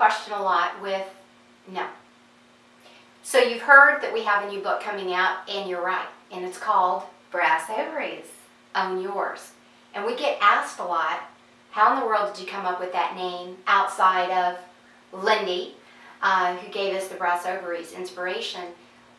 question a lot with no. So you've heard that we have a new book coming out, and you're right. And it's called Brass Ovaries. Own Yours. And we get asked a lot, how in the world did you come up with that name outside of Lindy, who gave us the Brass Ovaries inspiration?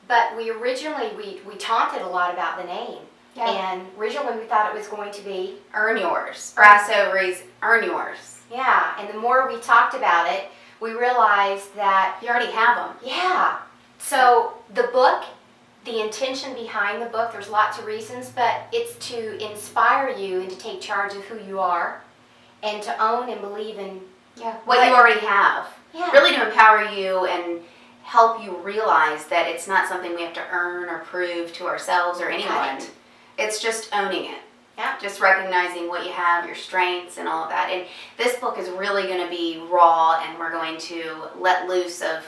But we originally, we taunted a lot about the name. Yeah. And originally we thought it was going to be Earn Yours. Brass Ovaries, Earn Yours. Yeah, and the more we talked about it, we realized that You already have them. yeah. So the book, the intention behind the book, there's lots of reasons, but it's to inspire you and to take charge of who you are and to own and believe in What you already have. Yeah. Really to empower you and help you realize that it's not something we have to earn or prove to ourselves or anyone. Right. It's just owning it. Yeah. Just recognizing what you have, your strengths and all of that. And this book is really going to be raw, and we're going to let loose of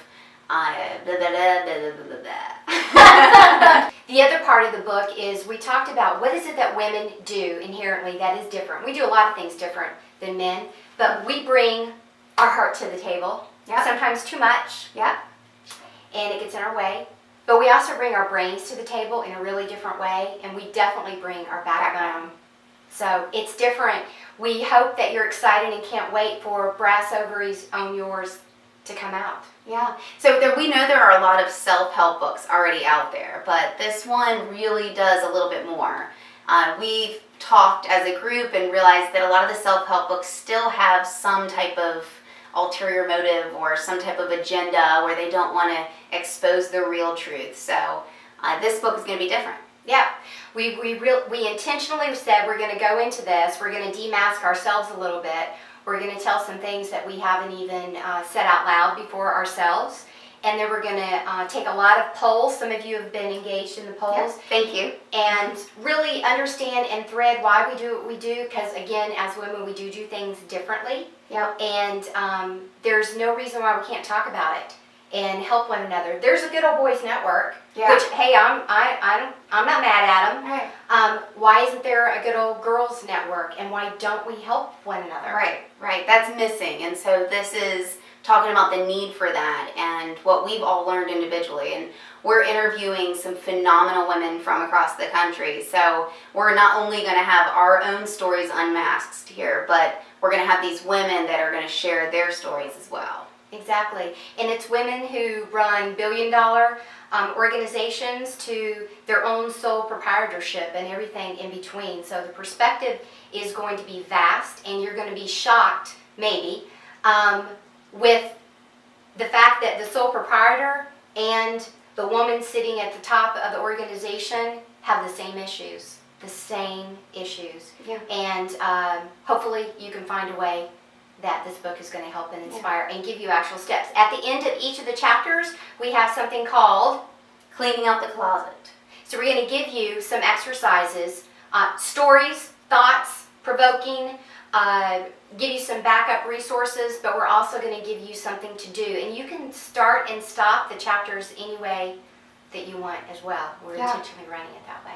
blah, blah, blah, blah, blah, blah. The other part of the book is we talked about what is it that women do inherently that is different. We do a lot of things different than men, but we bring our heart to the table. Yeah. Sometimes too much, Yeah. and it gets in our way. But we also bring our brains to the table in a really different way, and we definitely bring our backbone. So it's different. We hope that you're excited and can't wait for Brass Ovaries Own Yours to come out. Yeah. So we know there are a lot of self-help books already out there, but this one really does a little bit more. We've talked as a group and realized that a lot of the self-help books still have some type of ulterior motive or some type of agenda where they don't want to expose the real truth. So this book is going to be different. Yeah, we intentionally said we're going to go into this, we're going to demask ourselves a little bit, we're going to tell some things that we haven't even said out loud before ourselves, and then we're going to take a lot of polls. Some of you have been engaged in the polls. Yes, thank you. And really understand and thread why we do what we do, because again, as women, we do things differently. Yep. And there's no reason why we can't talk about it and help one another. There's a Good Old Boys Network, which, hey, I'm not mad at them. Right. Why isn't there a Good Old Girls Network, and why don't we help one another? Right. That's missing. And so this is talking about the need for that and what we've all learned individually. And we're interviewing some phenomenal women from across the country. So we're not only going to have our own stories unmasked here, but we're going to have these women that are going to share their stories as well. Exactly. And it's women who run billion-dollar organizations to their own sole proprietorship and everything in between. So the perspective is going to be vast, and you're going to be shocked, maybe, with the fact that the sole proprietor and the woman sitting at the top of the organization have the same issues. Yeah. And hopefully you can find a way that this book is going to help and inspire and give you actual steps. At the end of each of the chapters, we have something called Cleaning Out the Closet. So we're going to give you some exercises, stories, thoughts, provoking, give you some backup resources, but we're also going to give you something to do. And you can start and stop the chapters any way that you want as well. We're intentionally running it that way.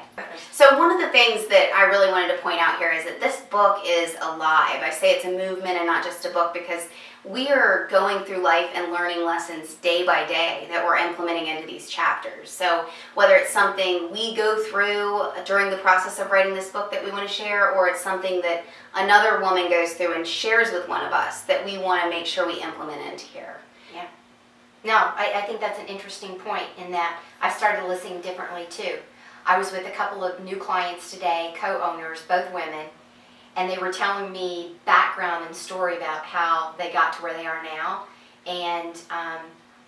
So one of the things that I really wanted to point out here is that this book is alive. I say it's a movement and not just a book because we are going through life and learning lessons day by day that we're implementing into these chapters. So whether it's something we go through during the process of writing this book that we want to share, or it's something that another woman goes through and shares with one of us that we want to make sure we implement into here. Yeah. No, I think that's an interesting point in that I've started listening differently too. I was with a couple of new clients today, co-owners, both women, and they were telling me background and story about how they got to where they are now. And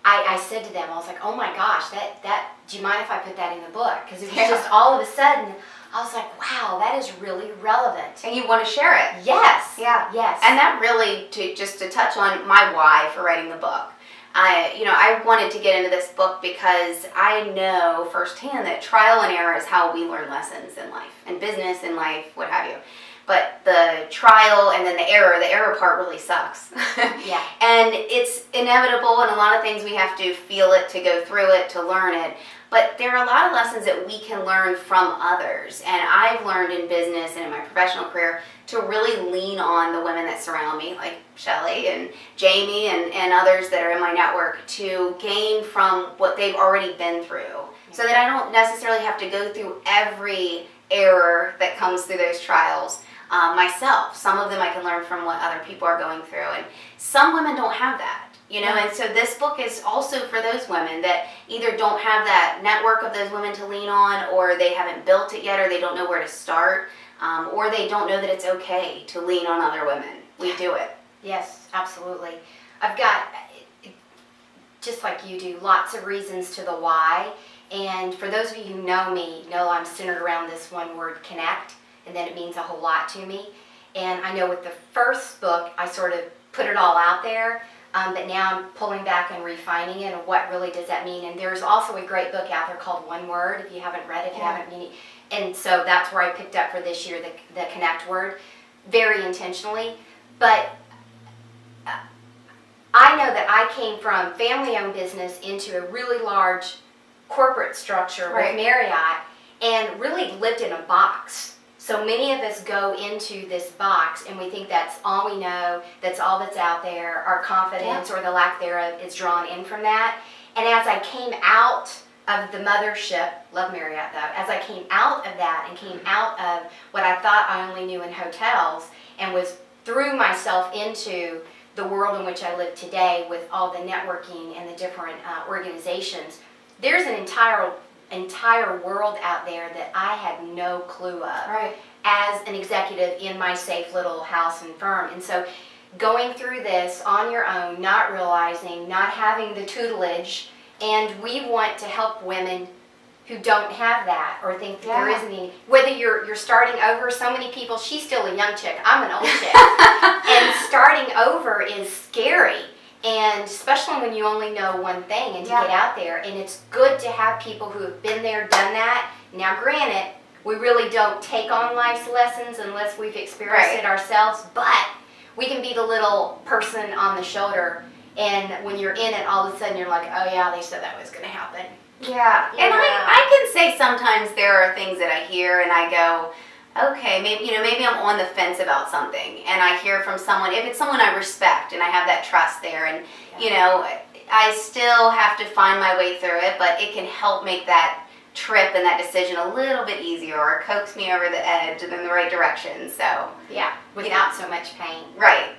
I said to them, I was like, oh my gosh, that do you mind if I put that in the book? Because it was just all of a sudden, I was like, wow, that is really relevant. And you want to share it. Yes. Yeah. Yes. And that really, just to touch on my why for writing the book, I wanted to get into this book because I know firsthand that trial and error is how we learn lessons in life, in business, in life, what have you. but the trial and then the error part really sucks. Yeah. And it's inevitable, and a lot of things we have to feel it to go through it, to learn it. But there are a lot of lessons that we can learn from others. And I've learned in business and in my professional career to really lean on the women that surround me, like Shelley and Jamie and others that are in my network, to gain from what they've already been through, so that I don't necessarily have to go through every error that comes through those trials myself. Some of them I can learn from what other people are going through, and some women don't have that. And so this book is also for those women that either don't have that network of those women to lean on, or they haven't built it yet, or they don't know where to start, or they don't know that it's okay to lean on other women. We do it. Yes, absolutely. I've got, just like you do, lots of reasons to the why. And for those of you who know me, know I'm centered around this one word, connect, and then it means a whole lot to me. And I know with the first book, I sort of put it all out there. But now I'm pulling back and refining it, and what really does that mean? And there's also a great book out there called One Word, if you haven't read it, if you haven't. And so that's where I picked up for this year, the connect word, very intentionally. But I know that I came from family-owned business into a really large corporate structure with Marriott, and really lived in a box. So many of us go into this box and we think that's all we know, that's all that's out there. Our confidence or the lack thereof is drawn in from that. And as I came out of the mothership, love Marriott though, as I came out of that and came out of what I thought I only knew in hotels, and threw myself into the world in which I live today with all the networking and the different organizations, there's an entire world out there that I had no clue of as an executive in my safe little house and firm. And so going through this on your own, not realizing, not having the tutelage, and we want to help women who don't have that or think that there isn't any, whether you're starting over. So many people, she's still a young chick, I'm an old chick, and starting over is scary. And especially when you only know one thing, and to get out there. And it's good to have people who have been there, done that. Now granted, we really don't take on life's lessons unless we've experienced it ourselves, but we can be the little person on the shoulder, and when you're in it, all of a sudden you're like, oh yeah, they said that was going to happen. Yeah, and I can say sometimes there are things that I hear and I go, okay, maybe I'm on the fence about something, and I hear from someone, if it's someone I respect and I have that trust there, and I still have to find my way through it, but it can help make that trip and that decision a little bit easier, or coax me over the edge and in the right direction. So without so much pain.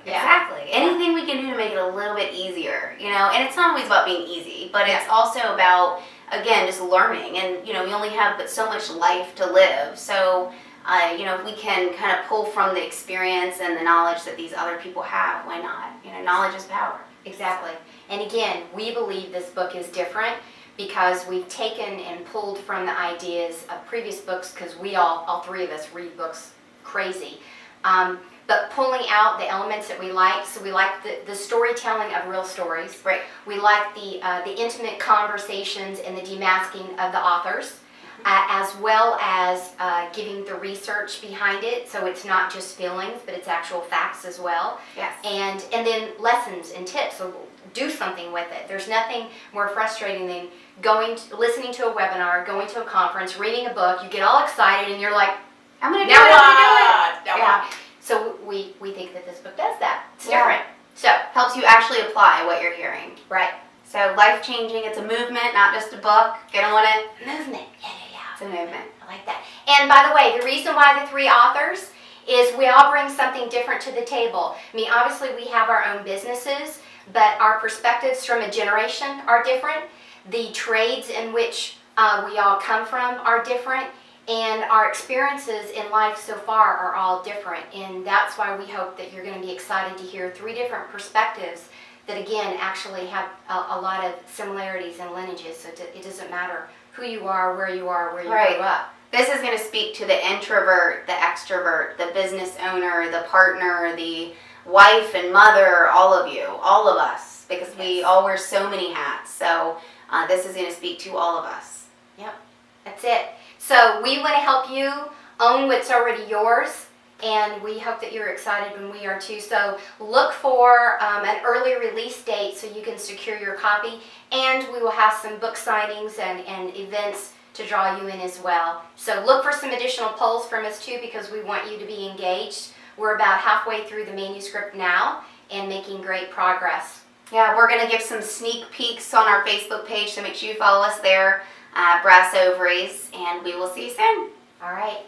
Exactly. Anything we can do to make it a little bit easier, and it's not always about being easy, but it's also about, again, just learning, and we only have but so much life to live. So if we can kind of pull from the experience and the knowledge that these other people have, why not? Knowledge is power. Exactly. And again, we believe this book is different because we've taken and pulled from the ideas of previous books, because we all three of us read books crazy. But pulling out the elements that we like. So we like the storytelling of real stories. We like the intimate conversations and the demasking of the authors. As well as giving the research behind it, so it's not just feelings, but it's actual facts as well. And then lessons and tips. So do something with it. There's nothing more frustrating than listening to a webinar, going to a conference, reading a book. You get all excited, and you're like, "I'm going to do it." So we think that this book does that. It's different. So helps you actually apply what you're hearing. So life-changing. It's a movement, not just a book. Get on it. Movement. It's a movement. I like that. And by the way, the reason why the three authors is we all bring something different to the table. I mean, obviously we have our own businesses, but our perspectives from a generation are different. The trades in which we all come from are different, and our experiences in life so far are all different. And that's why we hope that you're going to be excited to hear three different perspectives that, again, actually have a lot of similarities and lineages. So it doesn't matter who you are, where you grew up. This is going to speak to the introvert, the extrovert, the business owner, the partner, the wife and mother, all of you, all of us, because we all wear so many hats. So this is going to speak to all of us. Yep, that's it. So we want to help you own what's already yours and we hope that you're excited when we are too. So look for an early release date so you can secure your copy, and we will have some book signings and events to draw you in as well. So look for some additional polls from us too, because we want you to be engaged. We're about halfway through the manuscript now and making great progress. Yeah, we're going to give some sneak peeks on our Facebook page, so make sure you follow us there, Brass Ovaries, and we will see you soon. All right.